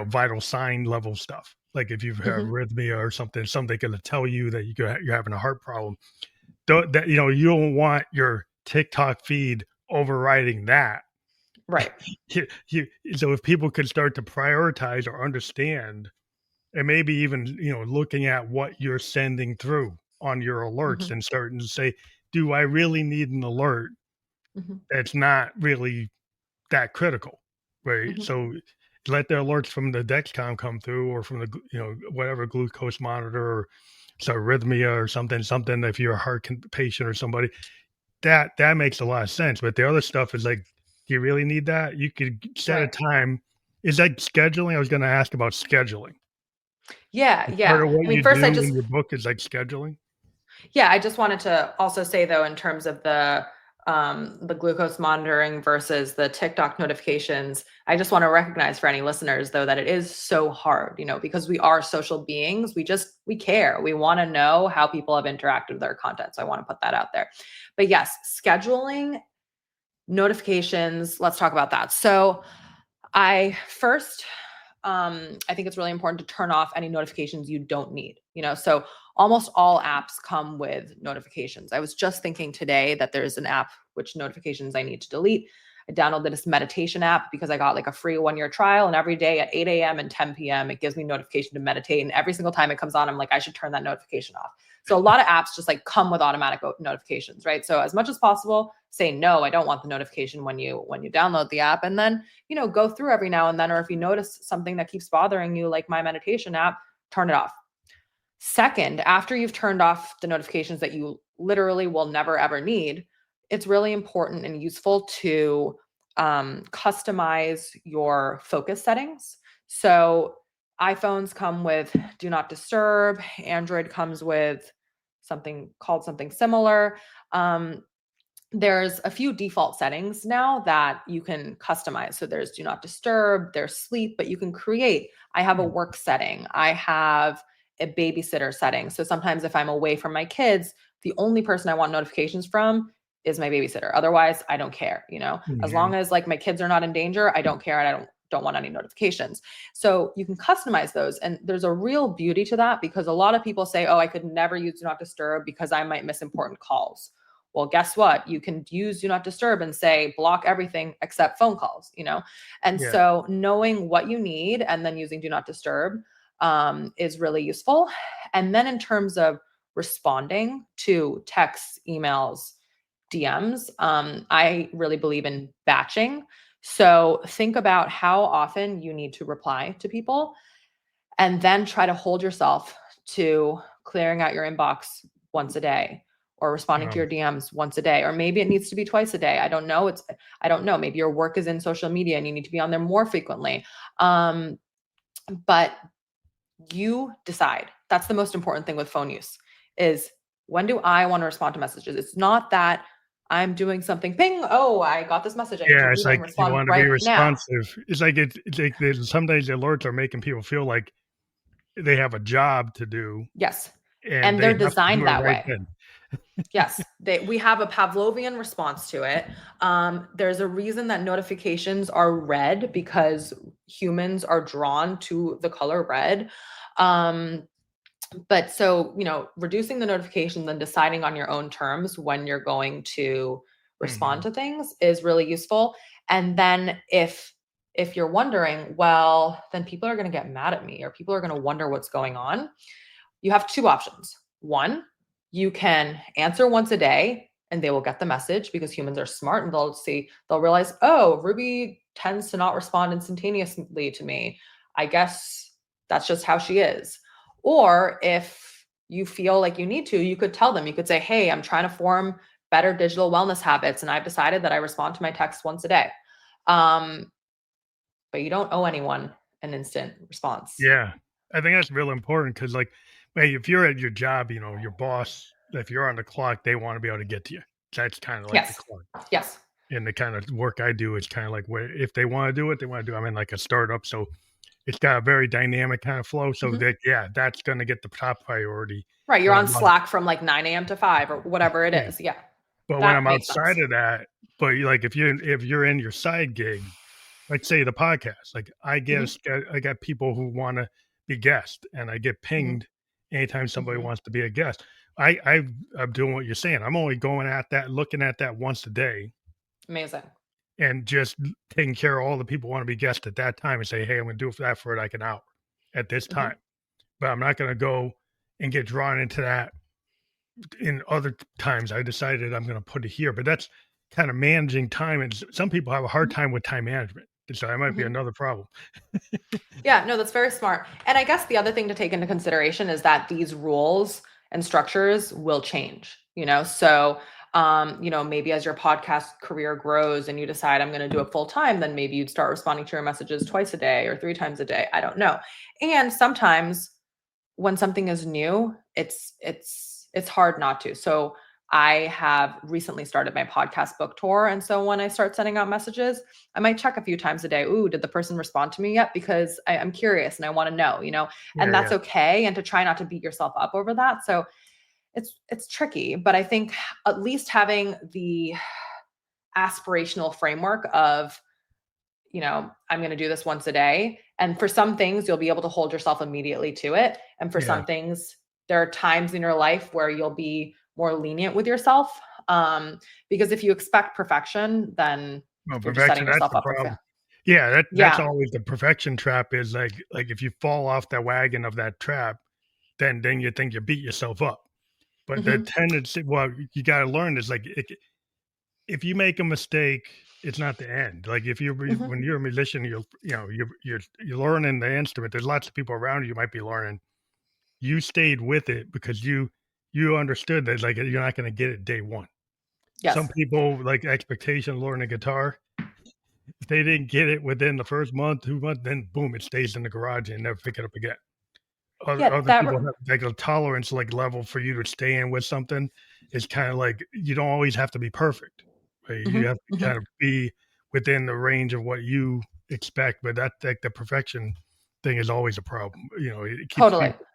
vital sign level stuff. Like if you've had Mhm. arrhythmia or something gonna tell you that you're having a heart problem. That you don't want your TikTok feed overriding that. Right. You so if people could start to prioritize or understand, and maybe even, looking at what you're sending through on your alerts Mhm. and starting to say, "Do I really need an alert Mhm. that's not really that critical?" Right? Mhm. So let the alerts from the Dexcom come through or from the whatever glucose monitor or so arrhythmia or something if you're a patient or somebody that makes a lot of sense. But the other stuff is like, do you really need that? You could set a Right. time. Is that scheduling? I was going to ask about scheduling. Yeah, Part yeah. of what I mean, you first I do just in your book is like scheduling. yeah, I just wanted to also say though, in terms of the glucose monitoring versus the TikTok notifications, I just want to recognize for any listeners though that it is so hard, because we are social beings. We care. We want to know how people have interacted with our content. So I want to put that out there. But yes, scheduling notifications, let's talk about that. So I first I think it's really important to turn off any notifications you don't need. So almost all apps come with notifications. I was just thinking today that there's an app which notifications I need to delete. I downloaded this meditation app because I got like a free 1 year trial. And every day at 8 a.m. and 10 p.m., it gives me notification to meditate. And every single time it comes on, I'm like, I should turn that notification off. So a lot of apps just like come with automatic notifications, right? So as much as possible, say no, I don't want the notification when you download the app. And then go through every now and then, or if you notice something that keeps bothering you, like my meditation app, turn it off. Second, after you've turned off the notifications that you literally will never ever need, it's really important and useful to customize your focus settings. So iPhones come with do not disturb, Android comes with something called something similar. Um, there's a few default settings now that you can customize. So there's do not disturb, there's sleep, but you can create. I have a Mm, work setting, I have a babysitter setting. So sometimes if I'm away from my kids, the only person I want notifications from is my babysitter. Otherwise, I don't care, As mhm. long as like my kids are not in danger, I don't care and I don't want any notifications. So you can customize those and there's a real beauty to that because a lot of people say, "Oh, I could never use do not disturb because I might miss important calls." Well, guess what? You can use do not disturb and say block everything except phone calls. And Yeah. so knowing what you need and then using do not disturb is really useful. And then in terms of responding to texts, emails, DMs, I really believe in batching. So think about how often you need to reply to people and then try to hold yourself to clearing out your inbox once a day or responding to Um, your DMs once a day or maybe it needs to be twice a day. I don't know, maybe your work is in social media and you need to be on there more frequently. But you decide. That's the most important thing with phone use is when do I want to respond to messages? It's not that I'm doing something, ping, oh, I got this message, I need to Yeah, it's read it and like you respond want to be right now. responsive. It's like there's some days the alerts are making people feel like they have a job to do Yes. and And they they're have to do designed it that right way. then. Yes, we have a Pavlovian response to it. There's a reason that notifications are red because humans are drawn to the color red. Um, but so, reducing the notifications and deciding on your own terms when you're going to respond Mhm. to things is really useful. And then if you're wondering, well, then people are going to get mad at me or people are going to wonder what's going on. You have two options. One, you can answer once a day and they will get the message because humans are smart and they'll realize, oh, Ruby tends to not respond instantaneously to me. I guess that's just how she is. Or if you feel like you need to, you could tell them, you could say, hey, I'm trying to form better digital wellness habits and I've decided that I respond to my texts once a day. Um, but you don't owe anyone an instant response. Yeah. I think that's real important because, like, hey, if you're at your job, your boss, if you're on the clock, they want to be able to get to you. That's kind of like the Yes. clock. Yes. And the kind of work I do is kind of like where if they want to do it, they want to do. I'm in like a startup, so it's got a very dynamic kind of flow. So Mhm. that that's going to get the top priority Right, you're when on I'm on. Slack from like 9 a.m. to 5 or whatever it Yeah. is. Yeah, But when that I'm makes sense. outside of that, but like if you're in your side gig, like say the podcast, like Mhm, I got people who want to be guests, and I get mhm, pinged anytime somebody mhm. wants to be a guest. I'm doing what you're saying. I'm only going at that, looking at that once a day, Amazing. and just taking care of all the people who want to be guests at that time, and say, hey, I'm going to do that for like an hour at this time. Mhm. But I'm not going to go and get drawn into that in other times. I decided I'm going to put it here, but that's kind of managing time. And some people have a hard Mhm, time with time management. So that might be mhm. another problem. Yeah, no, that's very smart. And I guess the other thing to take into consideration is that these rules and structures will change, So, maybe as your podcast career grows and you decide I'm going to do it full time, then maybe you'd start responding to your messages twice a day or three times a day. I don't know. And sometimes when something is new, it's hard not to. So I have recently started my podcast book tour. And so when I start sending out messages, I might check a few times a day. Ooh, did the person respond to me yet? Because I'm curious and I want to know, and Yeah, that's yeah, okay. And to try not to beat yourself up over that. So it's tricky, but I think at least having the aspirational framework of I'm going to do this once a day. And for some things, you'll be able to hold yourself immediately to it. And for yeah. some things, there are times in your life where you'll be more lenient with yourself. Because if you expect perfection, then Well, you're just setting perfection, that's yourself the up for problem. fail. Yeah, that's Yeah. always the perfection trap is like if you fall off that wagon of that trap, then you think you beat yourself up. But the Hmm. tendency, well, you got to learn is like if you make a mistake, it's not the end. Like if Hmm. when you're a musician, you're learning the instrument. There's lots of people around you might be learning. You stayed with it because you understood that like you're not going to get it day one. Some Yes. people like expectation learning guitar. If they didn't get it within the first month, 2 months, then boom, it stays in the garage and never pick it up again. Yeah. Other people have like a tolerance like level for you to stay in with something. It's kind of like you don't always have to be perfect. Right? You Mhm, have to mhm. kind of be within the range of what you expect. But that like the perfection thing is always a problem. It keeps Totally. people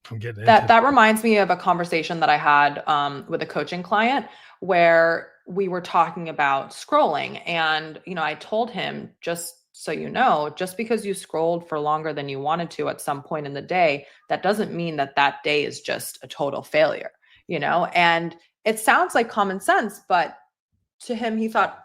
from getting That into. that reminds me of a conversation that I had with a coaching client where we were talking about scrolling, and I told him, just so you know, just because you scrolled for longer than you wanted to at some point in the day, that doesn't mean that that day is just a total failure. And it sounds like common sense, but to him, he thought,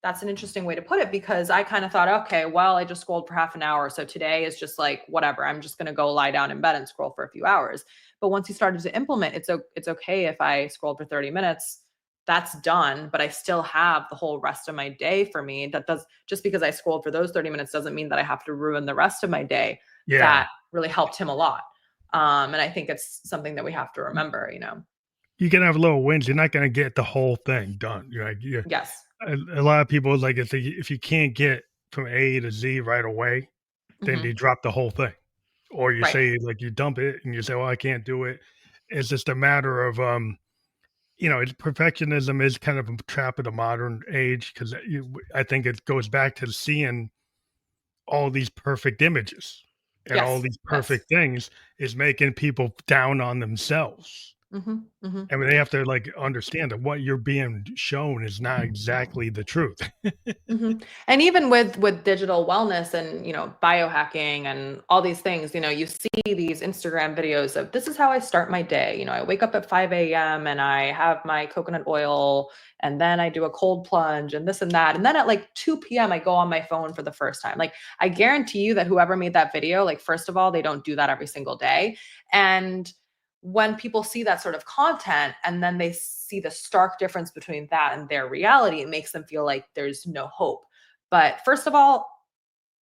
that's an interesting way to put it because I kind of thought, okay, well, I just scrolled for half an hour. So today is just like, whatever, I'm just going to go lie down in bed and scroll for a few hours. But once he started to implement, it's okay if I scrolled for 30 minutes, that's done, but I still have the whole rest of my day for me. That does, just because I scrolled for those 30 minutes doesn't mean that I have to ruin the rest of my day. Yeah, That really helped him a lot. And I think it's something that we have to remember. you can have little wins. You're not going to get the whole thing done. You're like Yes. a lot of people like if you can't get from A to Z right away, then Hmm. they drop the whole thing. or you Right. say like you dump it and you say, "Well, I can't do it." It's just a matter of perfectionism is kind of a trap of the modern age because I think it goes back to seeing all these perfect images and all Yes. these Yes. perfect things is making people down on themselves. Mhm. Mhm. I mean, they have to like understand that what you're being shown is not exactly the truth. Mhm. And even with digital wellness and, biohacking and all these things, you see these Instagram videos of this is how I start my day. I wake up at 5 a.m. and I have my coconut oil and then I do a cold plunge and this and that. And then at like 2 p.m. I go on my phone for the first time. Like I guarantee you that whoever made that video, like first of all, they don't do that every single day. And when people see that sort of content and then they see the stark difference between that and their reality, it makes them feel like there's no hope. But first of all,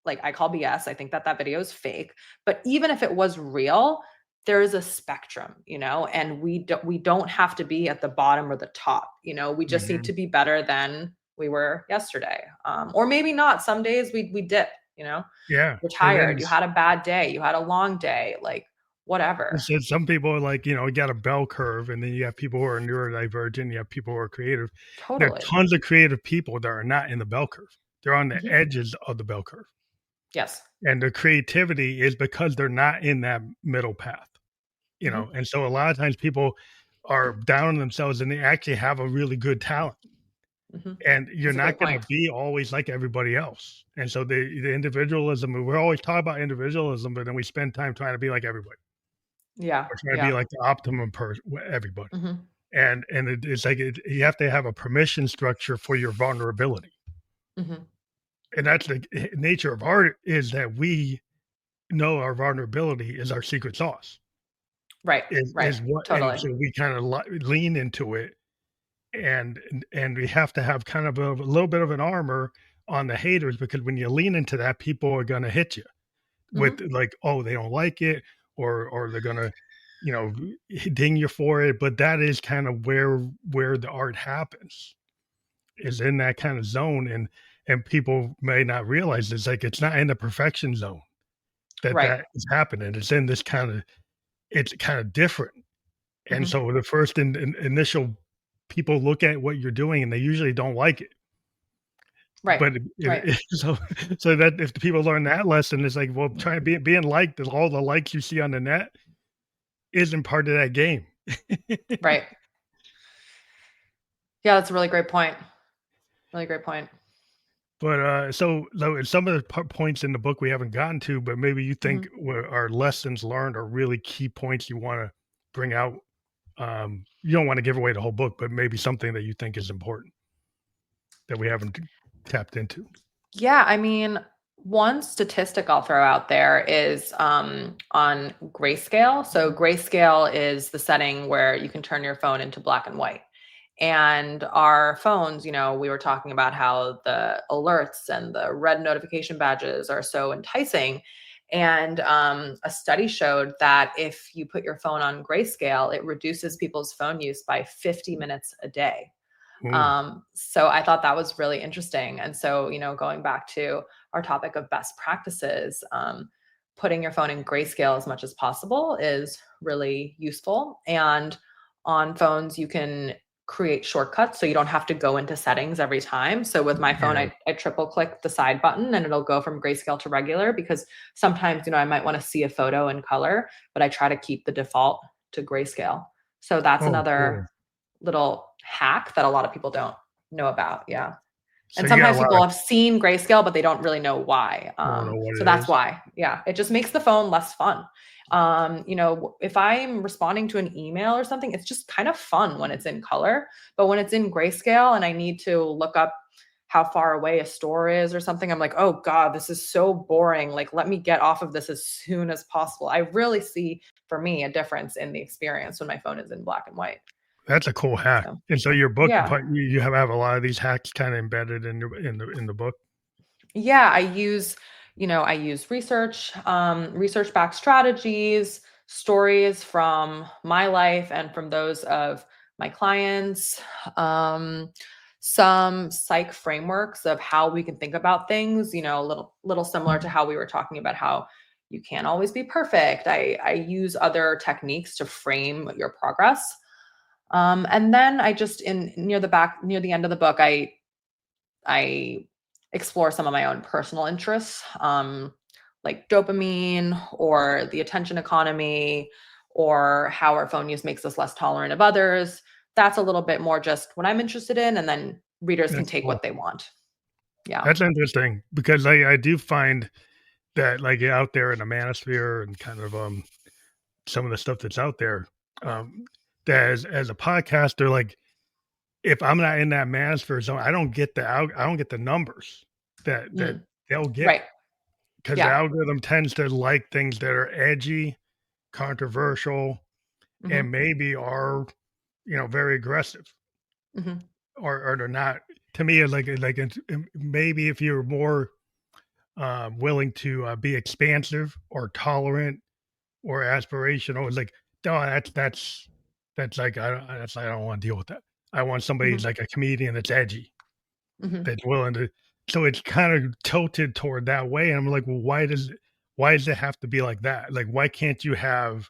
like I call BS. I think that that video is fake. But even if it was real, there is a spectrum, and we don't have to be at the bottom or the top. We just need Mhm. to be better than we were yesterday, or maybe not. Some days we dip. Yeah, You're and then tired. You had a bad day. You had a long day. Like whatever. so some people are like, you got a bell curve, and then you have people who are neurodivergent, you have people who are creative. There are Totally. tons of creative people that are not in the bell curve. They're on the Mhm. edges of the bell curve. Yes. And their creativity is because they're not in that middle path, Mhm. and so a lot of times people are down on themselves and they actually have a really good talent. Mhm. And you're That's a not great gonna point. be always like everybody else. And so the individualism, we're always talking about individualism, but then we spend time trying to be like everybody Yeah. or trying to be Yeah. like the optimum person, everybody. Mhm. And it's like you have to have a permission structure for your vulnerability. Mhm. And that's the nature of art is that we know our vulnerability is our secret sauce. Right. Right. Is what, and Totally. so we kind of lean into it, and we have to have kind of a little bit of an armor on the haters because when you lean into that, people are going to hit you with Mhm. like, oh, they don't like it, or they're gonna, you know, ding you for it. But that is kind of where the art happens, is in that kind of zone, and people may not realize it's like it's not in the perfection zone Right. that is happening. It's in this kind of it's kind of different. And Mhm. so the first initial people look at what you're doing and they usually don't like it. Right. But Right. so that if the people learn that lesson, it's like, well, trying to being liked, all the likes you see on the net isn't part of that game. Right. Yeah, that's a really great point. Really great point. But so some of the points in the book we haven't gotten to, but maybe you think Mhm. are lessons learned or really key points you want to bring out. You don't want to give away the whole book, but maybe something that you think is important that we haven't tapped into. Yeah, I mean, one statistic I'll throw out there is on grayscale. So, grayscale is the setting where you can turn your phone into black and white. And our phones, we were talking about how the alerts and the red notification badges are so enticing. And a study showed that if you put your phone on grayscale, it reduces people's phone use by 50 minutes a day. Ooh, So I thought that was really interesting. And so, going back to our topic of best practices, putting your phone in grayscale as much as possible is really useful. And on phones, you can create shortcuts so you don't have to go into settings every time. So with my phone, yeah. I triple click the side button and it'll go from grayscale to regular because sometimes, I might want to see a photo in color, but I try to keep the default to grayscale. So that's Oh, another cool. little hack that a lot of people don't know about. Yeah. So And you got a sometimes lot people of have seen grayscale, but they don't really know why. don't know what So it that's is. why. Yeah. It just makes the phone less fun. If I'm responding to an email or something, it's just kind of fun when it's in color. But when it's in grayscale and I need to look up how far away a store is or something, I'm like, oh God, this is so boring. Like, let me get off of this as soon as possible. I really see for me a difference in the experience when my phone is in black and white. That's a cool hack. So And so your book, yeah. but you have a lot of these hacks kinda embedded in the book? Yeah, I use research backed strategies, stories from my life and from those of my clients, um, some psych frameworks of how we can think about things, a little similar to how we were talking about how you can't always be perfect. I use other techniques to frame your progress. And then I just in near the end of the book, I explore some of my own personal interests, like dopamine or the attention economy, or how our phone use makes us less tolerant of others. That's a little bit more just what I'm interested in, and then readers can That's take cool. what they want. Yeah. That's interesting because I do find that like out there in the manosphere and kind of some of the stuff that's out there, um, that as a podcaster, like if I'm not in that manosphere zone, I don't get the numbers that Mm, they'll get right. because the Yeah. algorithm tends to like things that are edgy, controversial, and Hmm. maybe are very aggressive Hmm. or they're not. To me, it's maybe if you're more willing to be expansive or tolerant or aspirational, it's like no, that's like I don't want to deal with that. I want somebody who's Hmm. like a comedian that's edgy, Hmm. that's willing to. So it's kind of tilted toward that way. And I'm like, well, why does it have to be like that? Like, why can't you have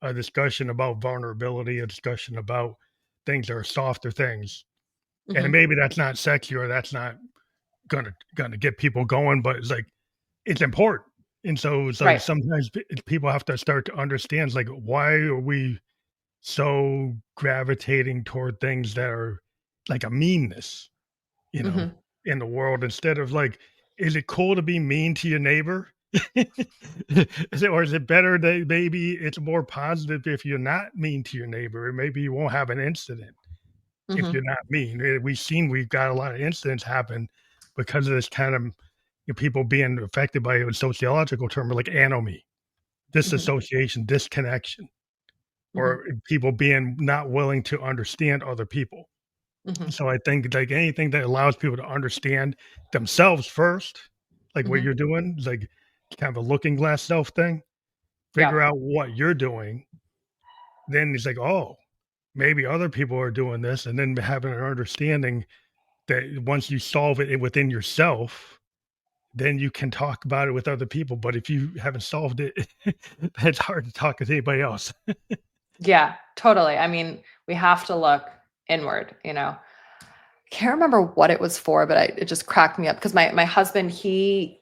a discussion about vulnerability, a discussion about things that are softer things? And Hmm. maybe that's not sexy or that's not gonna get people going, but it's like it's important. And so it's like Right. sometimes people have to start to understand, it's like, why are we so gravitating toward things that are like a meanness, you know, Hmm. in the world instead of like, is it cool to be mean to your neighbor? Or is it better that maybe it's more positive if you're not mean to your neighbor? And maybe you won't have an incident if you're Hmm. not mean. We've got a lot of incidents happen because of this kind of people being affected by a sociological term like anomie, Hmm. disassociation, disconnection, Hmm. or people being not willing to understand other people. Hmm. So I think like anything that allows people to understand themselves first, like what Hmm. you're doing, is like kind of a looking glass self thing. Yeah. Figure out what you're doing. Then it's like, oh, maybe other people are doing this, and then having an understanding that once you solve it within yourself, then you can talk about it with other people. But if you haven't solved it, it's hard to talk with anybody else. Yeah, totally. I mean, we have to look inward. Can't remember what it was for, but it just cracked me up because my husband, he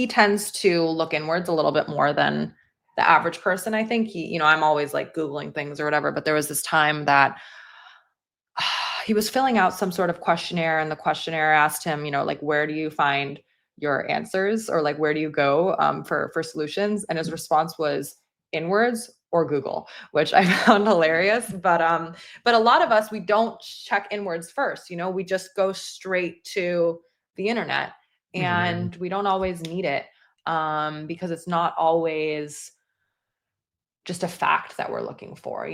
tends to look inwards a little bit more than the average person. I think I'm always like Googling things or whatever, but there was this time that he was filling out some sort of questionnaire, and the questionnaire asked him, like, where do you find your answers, or like, where do you go for solutions? And his response was inwards or Google, which I found hilarious. But a lot of us, we don't check inwards first. We just go straight to the internet, Mhm. and we don't always need it, because it's not always just a fact that we're looking for.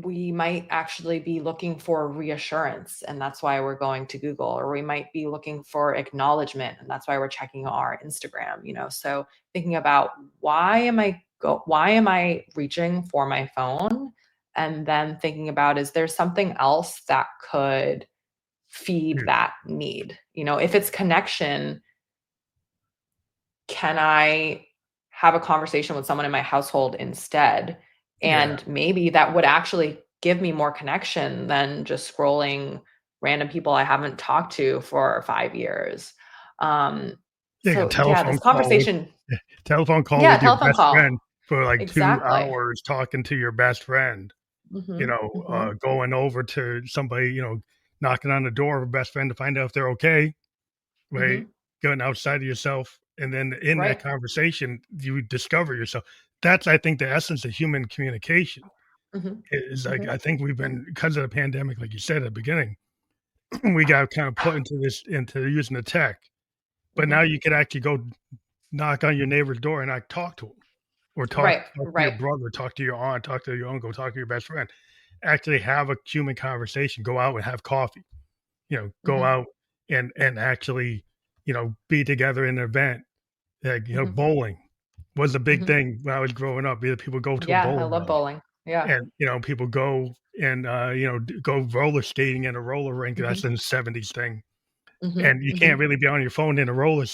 We might actually be looking for reassurance, and that's why we're going to Google, or we might be looking for acknowledgement, and that's why we're checking our Instagram. So thinking about why am I reaching for my phone, and then thinking about, is there something else that could feed Yeah, that need? If it's connection, can I have a conversation with someone in my household instead? yeah, And maybe that would actually give me more connection than just scrolling random people I haven't talked to for 5 years. Um, like a so yeah, this conversation, telephone call yeah, with your telephone best call. friend for like two Exactly. hours talking to your best friend. Hmm. Hmm. Going over to somebody, knocking on the door of a best friend to find out if they're okay, right? Hmm. Going outside of yourself, and then in that Right. conversation, you discover yourself. That's, I think, the essence of human communication. Hmm. Is like Hmm. I think we've been because of the pandemic, like you said at the beginning, we got kind of put into using the tech. But now Hmm. you could actually go knock on your neighbor's door and talk to them, or Right. talk to your Right. brother, talk to your aunt, talk to your uncle, talk to your best friend. Actually, have a human conversation. Go out and have coffee. Go Hmm. out and actually, be together in an event. Like, Hmm. bowling was a big Hmm. thing when I was growing up. Either people go to a Yeah, I bowling love alley, bowling. Yeah. and people go and go roller skating in a roller rink. That's Hmm. a '70s thing. and you can't Mhm. really be on your phone in a roller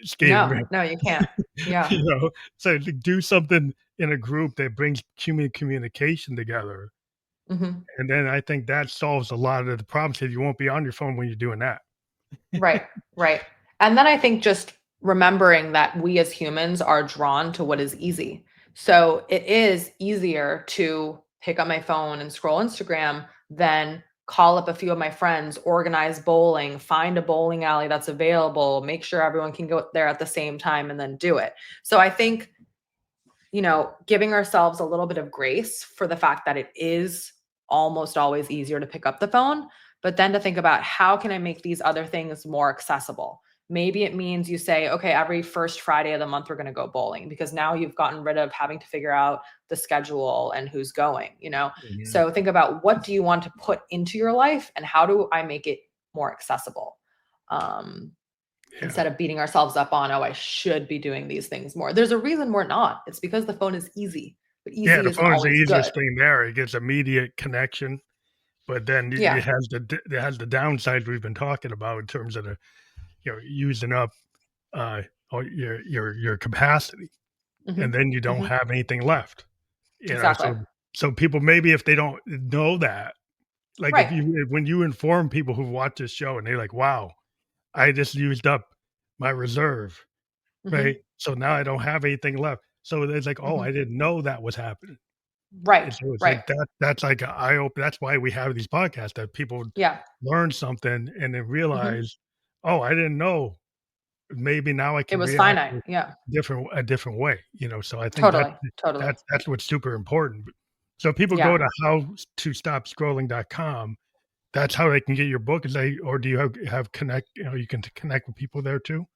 skating No, rink. no, you can't. Yeah. You know, so to do something in a group that brings human communication together, Mhm. and then I think that solves a lot of the problems because you won't be on your phone when you're doing that. Right, right. And then I think just remembering that we as humans are drawn to what is easy. So it is easier to pick up my phone and scroll Instagram than call up a few of my friends, organize bowling, find a bowling alley that's available, make sure everyone can go there at the same time and then do it. So I think, giving ourselves a little bit of grace for the fact that it is almost always easier to pick up the phone, but then to think about how can I make these other things more accessible? Maybe it means you say, okay, every first Friday of the month, we're going to go bowling because now you've gotten rid of having to figure out the schedule and who's going. Mhm. So think about what do you want to put into your life and how do I make it more accessible? Um, Yeah. Instead of beating ourselves up on, oh, I should be doing these things more. There's a reason we're not. It's because the phone is easy, but Yeah, easy the isn't phone is the always easiest good. thing there. It gets immediate connection, but then Yeah. it has the downsides we've been talking about in terms of using up, uh, all your capacity, and Hmm. then you don't Hmm. have anything left, Exactly. so people, maybe if they don't know that, like, Right. when you inform people who watch this show and they're like, "Wow, I just used up my reserve," right? Hmm. So now I don't have anything left. So it's like, "Oh, Hmm. I didn't know that was happening." And Right. so it's Right. like that's like a eye open. That's why we have these podcasts that people Yeah. learn something and then Hmm. realize, "Oh, I didn't know. Maybe now I It can was react finite. Yeah. a different way," so I think Totally. Totally. that's what's super important. So if people go Yeah. to howtostopscrolling.com, that's how they can get your book. Is they or do you have connect, you can connect with people there too?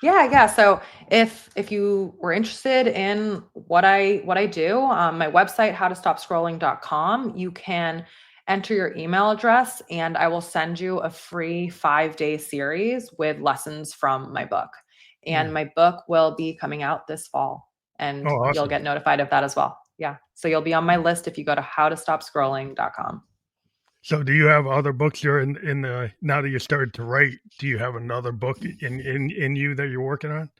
Yeah, yeah. So if you were interested in what I do, my website, howtostopscrolling.com, you can enter your email address and I will send you a free 5-day series with lessons from my book. And Mm. my book will be coming out this fall Oh, and you'll awesome. get notified of that as well. Yeah. So you'll be on my list if you go to howtostopscrolling.com. So do you have other books you're in the now that you started to write, do you have another book in you that you're working on?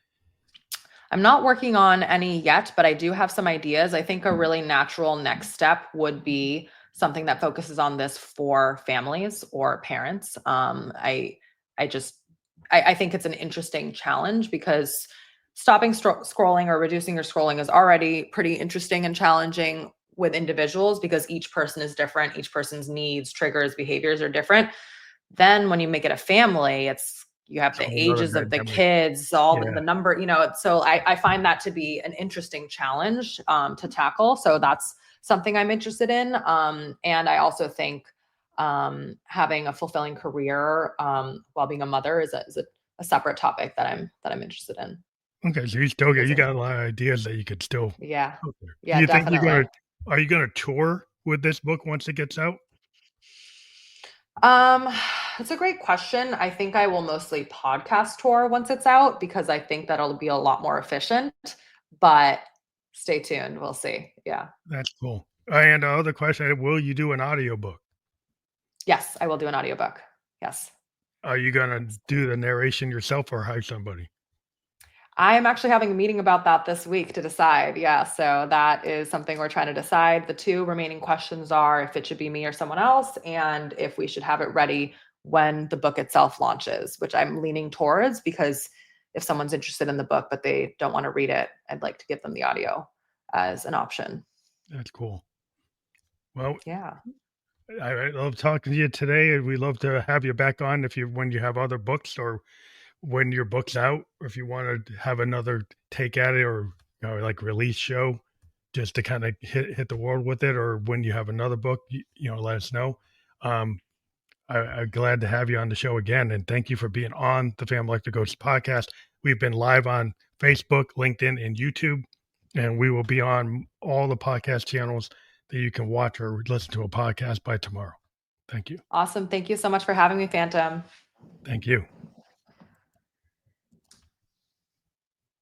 I'm not working on any yet, but I do have some ideas. I think a really natural next step would be something that focuses on this for families or parents. I just, I think it's an interesting challenge because stopping scrolling or reducing your scrolling is already pretty interesting and challenging with individuals because each person is different. Each person's needs, triggers, behaviors are different. Then when you make it a family, you have It's a the whole other ages of the dynamic. kids, all Yeah, the number, so I find that to be an interesting challenge to tackle. So that's something I'm interested in. And I also think having a fulfilling career while being a mother is a separate topic that I'm interested in okay, so you revisiting. got a lot of ideas that you could still Yeah. out there. Do Yeah, you think definitely. are you gonna tour with this book once it gets out? Um, it's a great question. I think I will mostly podcast tour once it's out because I think that'll be a lot more efficient, but stay tuned. We'll see. Yeah. That's cool. And the other question, will you do an audiobook? Yes, I will do an audiobook. Yes. Are you gonna do the narration yourself or hire somebody? I'm actually having a meeting about that this week to decide. Yeah. So that is something we're trying to decide. The two remaining questions are if it should be me or someone else, and if we should have it ready when the book itself launches, which I'm leaning towards because if someone's interested in the book but they don't want to read it, I'd like to give them the audio as an option. That's cool. Well, Yeah. I love talking to you today, and we love to have you back on if you when you have other books or when your book's out, or if you want to have another take at it, or like release show, just to kind of hit the world with it, or when you have another book, let us know. Um, I'm glad to have you on the show again, and thank you for being on the Family Electric Ghost podcast. We've been live on Facebook, LinkedIn, and YouTube, and we will be on all the podcast channels that you can watch or listen to a podcast by tomorrow. Thank you. Awesome. Thank you so much for having me, Phantom. Thank you.